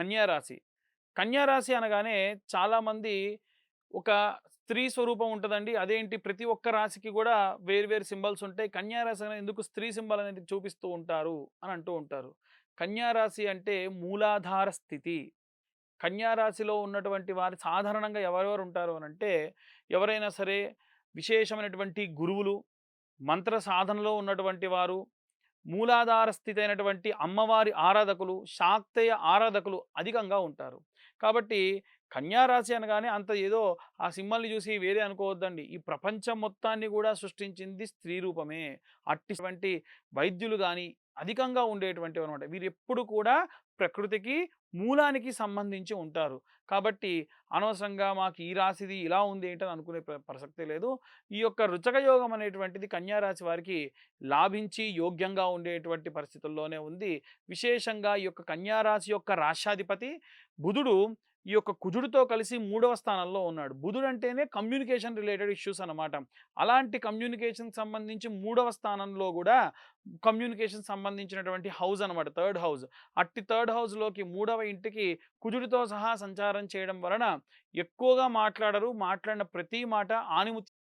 కన్యా రాశి. కన్యా రాశి అనగానే చాలామంది ఒక స్త్రీ స్వరూపం ఉంటదండి. అదేంటి ప్రతి ఒక్క రాశికి గూడా వేరు వేరు సింబల్స్ ఉంటాయి. కన్యా రాశి అనేది ఎందుకు స్త్రీ సింబల్ అనేది చూపిస్తూ ఉంటారు అని అంటూ ఉంటారు. కన్యా రాశి అంటే మూలాధార స్థితి. కన్యా రాశిలో ఉన్నటువంటి వారు సాధారణంగా ఎవరెవరు ఉంటారు అనంటే, ఎవరైనా సరే విశేషమైనటువంటి గురువులు, మంత్ర సాధనలో ఉన్నటువంటి వారు, మూలాధార స్థితి అయినటువంటి అమ్మవారి ఆరాధకులు, శాక్తేయ ఆరాధకులు అధికంగా ఉంటారు. కాబట్టి కన్యా రాశి అనగానే అంత ఏదో ఆ సింబల్‌ని చూసి వేరే అనుకోవద్దండి. ఈ ప్రపంచం మొత్తాన్ని గూడా సృష్టించింది స్త్రీ రూపమే. అట్టిటువంటి వైద్యులు గాని అధికంగా ఉండేటువంటివనమాట. వీరెప్పుడు కూడా ప్రకృతికి, మూలానికి సంబంధించి ఉంటారు. కాబట్టి అనవసరంగా మాకు ఈ రాశిది ఇలా ఉంది ఏంటని అనుకునే ప్రసక్తే లేదు. ఈ యొక్క రుచక యోగం అనేటువంటిది కన్యా రాశి వారికి లాభించి యోగ్యంగా ఉండేటువంటి పరిస్థితుల్లోనే ఉంది. విశేషంగా ఈ యొక్క కన్యా రాశి యొక్క రాశ్యాధిపతి బుధుడు ఈ యొక్క కుజుడితో కలిసి మూడవ స్థానంలో ఉన్నాడు. బుధుడు అంటేనే కమ్యూనికేషన్ రిలేటెడ్ ఇష్యూస్ అన్నమాట. అలాంటి కమ్యూనికేషన్‌కి సంబంధించి మూడవ స్థానంలో గూడా కమ్యూనికేషన్ సంబంధించినటువంటి హౌస్ అనమాట. Third house. అట్టి థర్డ్ హౌస్‌లోకి మూడవ ఇంటికి కుజుడితో సహా సంచారం చేయడం వలన ఎక్కువగా మాట్లాడరు. మాట్లాడిన ప్రతి మాట ఆనిముత్యం